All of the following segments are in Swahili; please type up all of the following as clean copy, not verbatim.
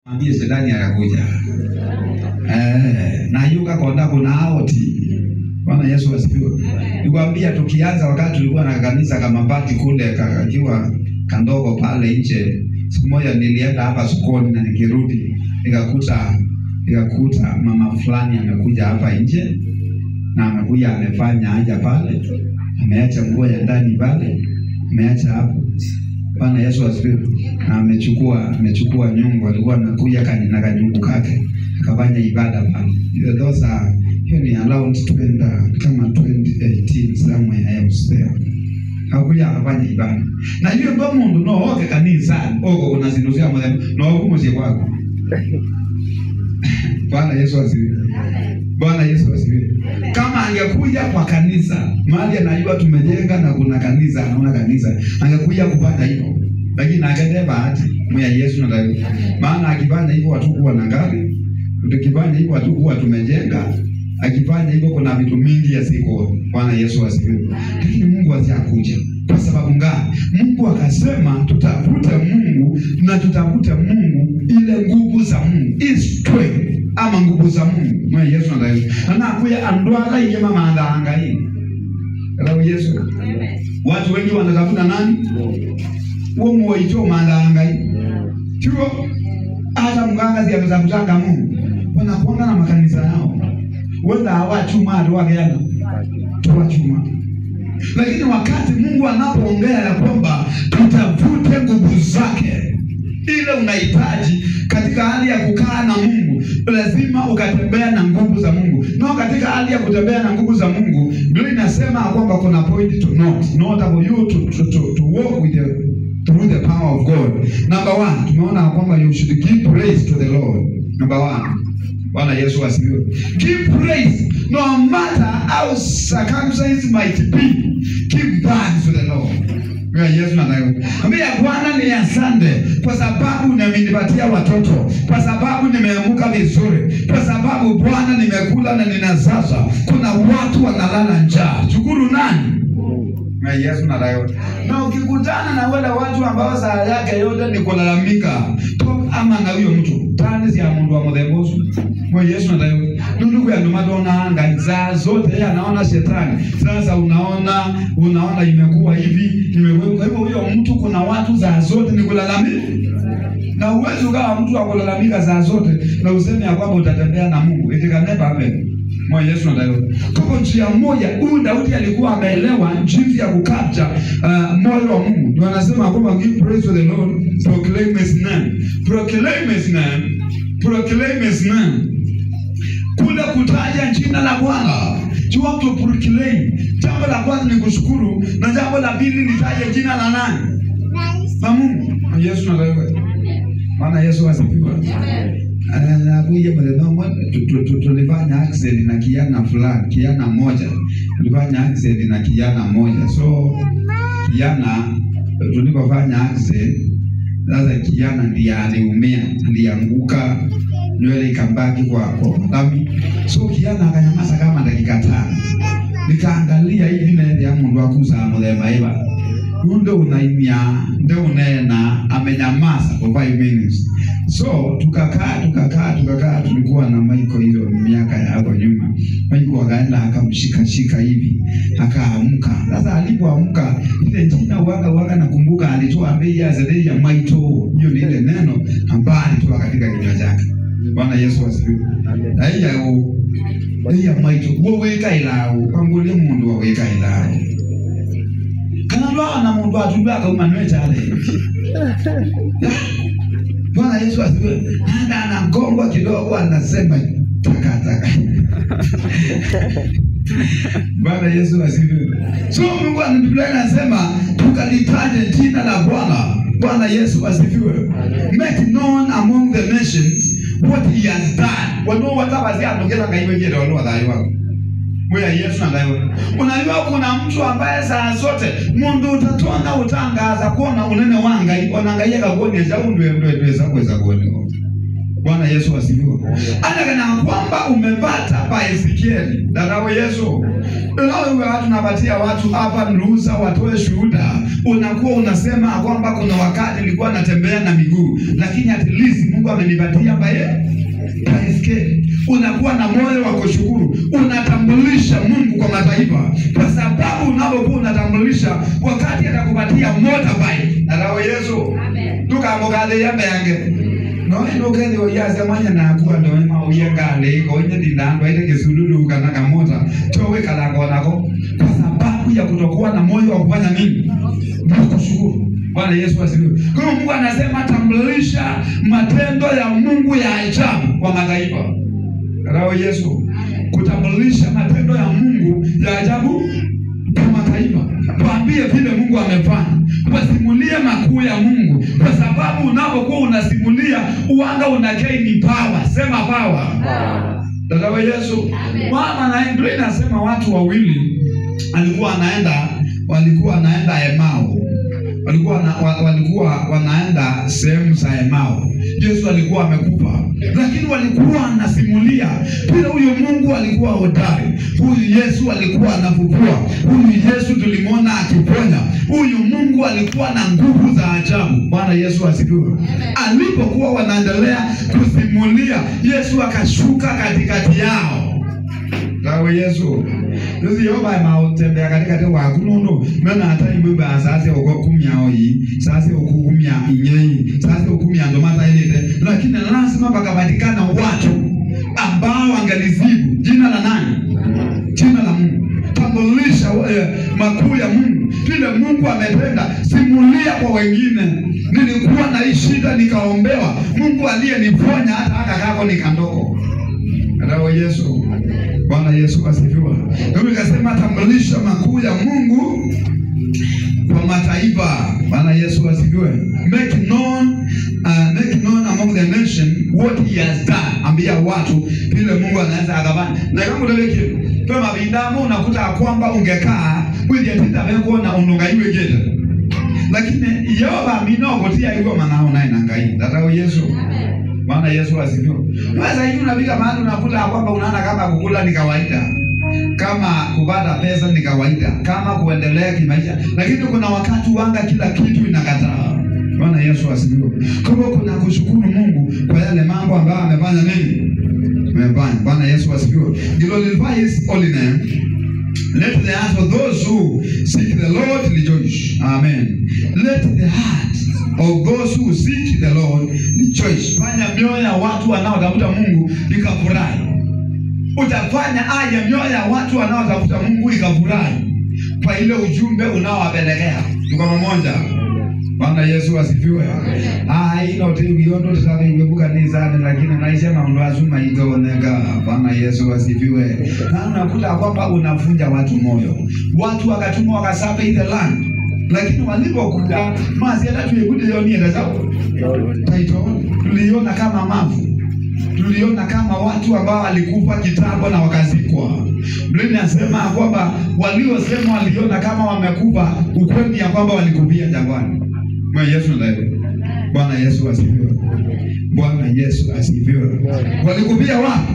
Mwambie shetani anakuja. Na yuka konda kuna auti. Bwana Yesu asifiwe. Nikwambia tukianza wakati tulikuwa na kanisa kama Mabati kule kakiwa kandogo pale nje. Siku moja nilienda hapa sokoni na nikirudi nikakuta mama fulani amekuja hapa nje na amekuja amefanya haja pale. Ameacha nguo ya ndani pale. Ameacha hapo. Bwana Yesu asifiwe. Na amechukua nyungu, alikuwa anakuja na kanyungu kake. Akafanya ibada pale. Hiyo ni around 20 kama 2018 somewhere I was there. Hakuja akafanya ibada. Na hiyo ndo mundu no oke kanisa, oko unazinduzia mwe no hukumu kwako. Bwana Yesu asifiwe. Bwana Yesu asifiwe. Kama angekuja kwa kanisa, mahali anajua tumejenga na kuna kanisa, anaona kanisa, angekuja kupata hivyo. Lakini akende bahati mwa Yesu na Daudi. Maana akifanya hivyo watu kuwa na ngari, tukifanya hivyo watu kuwa tumejenga, akifanya hivyo kuna vitu mingi ya siku. Bwana Yesu asifiwe. Lakini Mungu asiakuja. Kwa sababu gani? Mungu akasema tutafute Mungu na tutafute Mungu ile nguvu za Mungu. Strength ama nguvu za Mungu. Mwa Yesu na Daudi. Anakuja andwala ile mama angalia. Hello Yesu. Amen. Watu wengi wanatafuta nani? Mungu. Muoito mandangai. Chuo hata mganga si anataka Mungu. Wanakuanga na makanisa yao. Wenda hawachuma ndio wageana. Tuwachuma. Lakini wakati Mungu anapoongea ya kwamba tutafute nguvu zake, ile unahitaji katika hali ya kukaa na Mungu, lazima ukatembea na nguvu za Mungu. Na katika hali ya kutembea na nguvu za Mungu, Biblia inasema kwamba kuna point to note. Not for you to walk with through the power of God. Number 1, tumeona kwamba you should give praise to the Lord. Number 1. Bwana Yesu asifiwe. Give praise no matter how circumstances might be. Give thanks to the Lord. Bwana Yesu anayo. Ambia Bwana ni asante kwa sababu umenipatia watoto, kwa sababu nimeamka vizuri, kwa sababu Bwana nimekula na ninasasa. Kuna watu wanalala njaa. Shukuru nani? Na Yesu na leo. Na ukikutana na wale watu ambao saa yake yote ni kulalamika, ama na huyo mtu tani si ya mundu wa mudhembosu. Mwa Yesu na leo. Ndugu ya ndumadona anga za zote yeye anaona shetani. Sasa unaona imekuwa hivi, imekuwa hivyo. Huyo mtu kuna watu za zote ni kulalamika. Na uwezo kama mtu wa kulalamika za zote na useme ya kwamba utatembea na Mungu. Itikaneba amen. Mwa Yesu na leo. Kwa njia moja, huyu Daudi alikuwa ameelewa jinsi ya kukapcha moyo wa Mungu. Ndio anasema kwamba give praise to the Lord, proclaim his name. Proclaim his name. Proclaim his name. Kule kutaja jina la Bwana. You want to proclaim. Jambo la kwanza ni kushukuru na jambo la pili ni taje jina la nani? Na Mungu. Yesu na leo. Bwana Yesu asifiwe. Amen. Anakuja mwanadamu tulifanya accident na kijana mmoja. Tulifanya accident na kijana mmoja. So kijana tulipofanya accident, sasa kijana ndiye aliumia, alianguka, nywele ikabaki kwa lami. So kijana akanyamaza kama dakika 5. Nikaangalia hivi na ya mundu akuza mudhema hiva. Ndio unena amenyamaza for 5 minutes. So tukakaa tulikuwa na Michael hiyo miaka ya hapo nyuma. Michael akaenda akamshika hivi, akaamka. Sasa alipoamka ile jina waga nakumbuka alitoa bei ya zile ya Michael. Hiyo ni ile neno ambayo alitoa katika kinywa chake. Bwana Yesu asifiwe. Haya Michael wewe kailao pangole mundu wa wewe kailao. Kana roho na mundu atubia kama nwecha ale. Bwana Yesu asifiwe. Nanda anagonga kidogo anasema takataka. Bwana Yesu asifiwe. So Mungu anasema tukalitaje jina la Bwana. Bwana Yesu asifiwe. Make known among the nations what he has done. Wano watabazi anokeza kaiwe jere wano wadhari wako. Mwa Yesu ndio. Unajua kuna mtu ambaye saa zote mundu utatona utangaza kuona unene wanga unaangalia kagoni za ndio za kuona. Bwana Yesu asifiwe. Hata kana kwamba umepata pa Ezekiel darawe Yesu. Leo watu napatia watu hapa ruhusa watoe shuhuda. Unakuwa unasema kwamba kuna wakati nilikuwa natembea na miguu, lakini at least Mungu amenipatia baiskeli. Unakuwa na moyo wa kushukuru, unatambulisha Mungu kwa mataifa, kwa sababu unapokuwa unatambulisha wakati atakupatia motorbike. Ndio Yesu. Amen. Tukamukale ya yange. No inokende oyaza manya na kuwa ndo ma uyangale ko nyindi ndando ile kesuludu kana kamota towe kala nako, kwa sababu ya kutokuwa na moyo wa kufanya nini? Kushukuru. Bwana Yesu asifiwe. Kwa Mungu anasema tambulisha matendo ya Mungu ya ajabu kwa mataifa. Ndio Yesu. Kutambulisha matendo ya Mungu ya ajabu kwa mataifa. Waambie vile Mungu amefanya. Wasimulie makuu ya Mungu, kwa sababu unapokuwa unasimulia uanga unagain power. Sema power. Ndio Yesu. Mama na Andrea nasema watu wawili walikuwa wanaenda Emau. Walikuwa wanaenda sehemu za Emau. Yesu alikuwa amekufa, lakini walikuwa wanasimulia bila huyo Mungu alikuwa hodari. Huyu Yesu alikuwa anafufua. Huyu Yesu tulimwona akiponya. Huyu Mungu alikuwa na nguvu za ajabu. Bwana Yesu asifiwe. Alipokuwa wanaendelea kusimulia, Yesu akashuka katikati yao. Ndio Yesu. Ndio yoba mautembea katikati wa kunono. Maana hata imba sasa uko kumya oi, sasa uko kumya inyei, sasa uko kumya ndo mata ile. Lakini lazima pakapatikana watu ambao wangalizibu jina la nani? Jina la Mungu. Tambulisha makuu ya Mungu. Vile Mungu ametenda, simulia kwa wengine. Nilikuwa na hii shida nikaombewa. Mungu aliyeniponya hata kako nikandoko. Ndio Yesu. Bwana Yesu asifiwe. Ndio nikasema tambulisha makuu ya Mungu kwa mataifa. Bwana Yesu asifiwe. Make known among the nation what he has done. Ambia watu vile Mungu anaweza akafanya. Na kama ndio kile kama binadamu unakuta kwamba ungekaa with your tita beko na unongaiwe geta. Lakini yoba minogotia hiyo manao naye nangai. Ndio Yesu. Bwana Yesu asifiwe. Sasa hivi unafika mahali unakuta kwamba unaona kama kukula ni kawaida, kama kupata pesa ni kawaida, kama kuendelea kimaisha, lakini kuna wakati wanga kila kitu inakataa. Bwana Yesu asifiwe. Kwa hiyo kuna kushukuru Mungu kwa yale mambo ambayo amefanya nini? Amefanya. Bwana Yesu asifiwe. Glorify his holy name. Let the heart of those who seek the Lord rejoice. Amen. Let the heart of those who seek the Lord rejoice. Fanya mioyo ya watu wanaotafuta Mungu ikafurahi. Utafanya aya mioyo ya watu wanaotafuta Mungu ikafurahi kwa ile ujumbe unaowapelekea. Tuko pamoja. Bwana Yesu asifiwe. Ino tibiondo tsabe ngebuka nizana, lakini naisema ndo azuma igonega. Bwana Yesu asifiwe. Na unakuta kwamba unavunja watu moyo. Watu wakatumwa wakasape the land. Lakini walipokuja mazi hata tuikude yoni ndazao. Taito tuliona kama mafu. Tuliona kama watu ambao walikufa kitambo na wakazikwa. Biblia inasema kwamba waliosema waliona kama wamekufa, ukweli ya kwamba walikufia jangwani. Bwana Yesu ndiye. Bwana Yesu asifiwe. Bwana Yesu asifiwe. Walikufia wapi?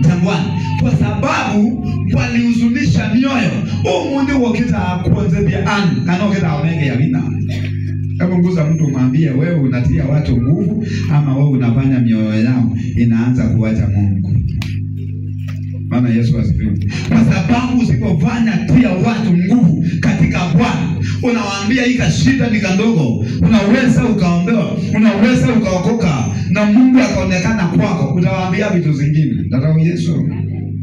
Jangwani. Kwa sababu walihuzunisha mioyo. Mungu wakita kwanza bia an kana wakita omega ya vina. Kama nguza mtu mwambie wewe unatia watu nguvu ama wewe unafanya mioyo yao inaanza kuacha Mungu. Bwana Yesu asifiwe. Kwa sababu usipofanya tia watu nguvu katika Bwana, unawaambia hii shida ni kandogo, unaweza ukaombewa, unaweza ukaokoka na Mungu akaonekana kwako, utawaambia vitu zingine. Ndio Yesu.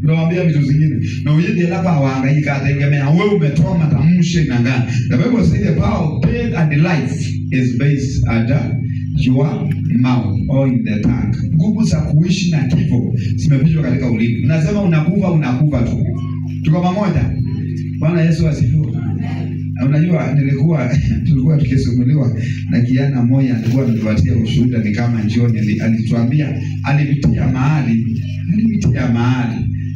Unawaambia vitu zingine. Na uyende hapa waangaika ategemea wewe umetoa matamshi na ngani. The Bible says the power of death and life is based at your mouth or in the tongue. Nguvu za kuishi na kifo zimepishwa katika ulimi. Unasema unakufa tu. Tuko pamoja. Bwana Yesu asifiwe. Unajua tulikuwa tukisumuliwa na kijana mmoja alikuwa ametupatia ushuhuda ni kama jioni alituambia alipitia mahali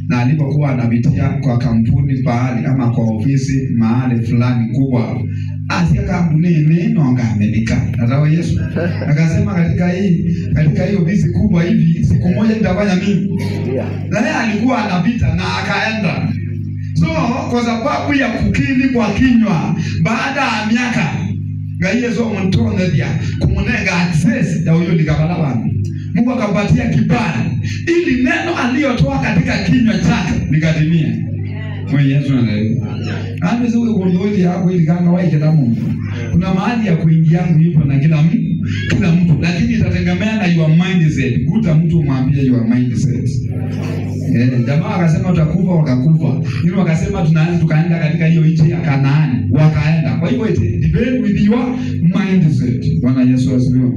na alipokuwa anapitia kwa kampuni pahali ama kwa ofisi mahali fulani kubwa, asia kampuni neno ngamelika. Ndio Yesu akasema katika hii ofisi kubwa hivi siku moja nitafanya nini? Na yeye alikuwa anapita na akaenda. So kwa sababu ya kukiri kwa kinywa baada ya Yesu mtone dia kumunenga access ya huyo likabala bana. Mungu akampatia kibali ili neno aliyotoa katika kinywa chake likatimie. Mwenye Yesu anaelewa. Hapo sasa wewe uondoe hapo ili kanga waike na Mungu. Kuna mahali ya kuingia yupo na kila mtu, lakini itategemea na your mindset. Kuta mtu umwambie your mindset. Jamaa akasema utakufa, wakakufa. Yule wakasema tunaanza tukaenda katika hiyo nchi ya Kanaani, wakaenda. Kwa hivyo it depend with your mindset. Bwana Yesu asifiwe.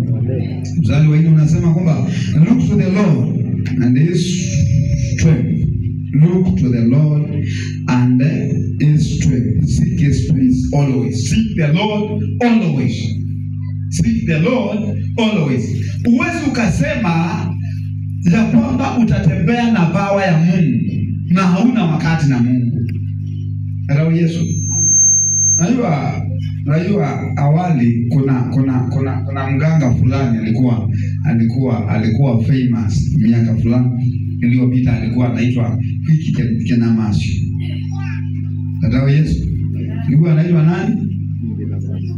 Mstari wa 4 unasema kwamba look to the Lord and his strength. Look to the Lord and his strength. Seek his face always. Seek the Lord always. Seek the Lord always. Uwezi ukasema ya kwamba utatembea na bawa ya Mungu na hauna wakati na Mungu. Hello Yesu. Najua awali kuna mganga fulani alikuwa famous miaka fulani iliyopita, alikuwa anaitwa Kwiki Kinamashi. Hello Yesu. Alikuwa anaitwa nani?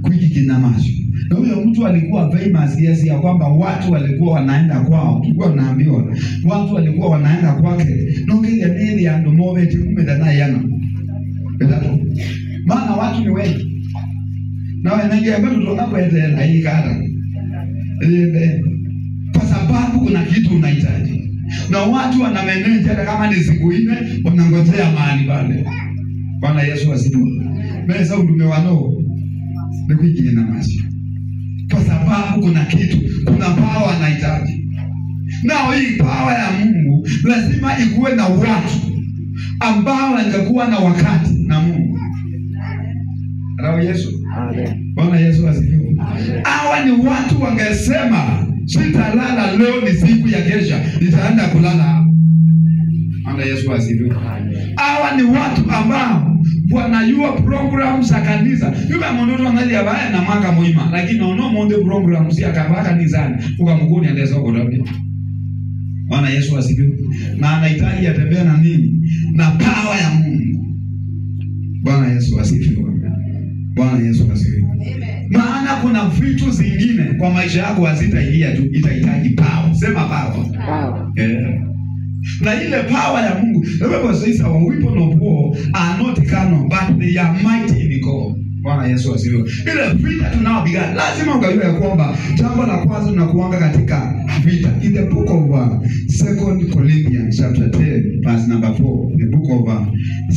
Kwiki Kinamashi. Na huyo mtu alikuwa famous kiasi ya kwamba watu walikuwa wanaenda kwao. Tulikuwa tunaambiwa watu walikuwa wanaenda kwake. Nongea nini ya ndo move timume na yana. Bedato. Maana watu ni wengi. Na wanaingia bado tunapoendelea hii kata. Kwa sababu kuna kitu unahitaji. Na watu wana manage hata kama ni siku 4 wanangojea mahali pale. Bwana Yesu asifiwe. Mimi sasa tumewanao. Ni Kwiki Kinamashi. Kwa sababu kuna kitu, kuna power anahitaji. Nao hii power ya Mungu lazima ikuwe na watu ambao wangekuwa na wakati na Mungu. Rawa Yesu. Amen. Bwana Yesu asifiwe. Hawa ni watu wangesema sitalala leo, ni siku ya kesha nitaenda kulala. Bwana Yesu asifiwe. Hawa ni watu ambao wanajua programs za kanisa. Yule mmoja angalia baya na mwaka muima, lakini ono monde programs ya kanisani ukamkuni andeza huko Daudi. Bwana Yesu asifiwe. Na anahitaji atembea na nini? Na power ya Mungu. Bwana Yesu asifiwe. Bwana Yesu asifiwe. Maana kuna vitu zingine kwa maisha yako hazitaingia tu, itahitaji power. Sema power. Power. Na ile power ya Mungu, the Bible says our weapon of war are not carnal but they are mighty in God. Bwana Yesu asifiwe. Ile vita tunaopigana lazima ungajue ya kwamba jambo la kwanza tunakuanga katika vita. In the book of 2 Corinthians chapter 10 verse number 4, the book of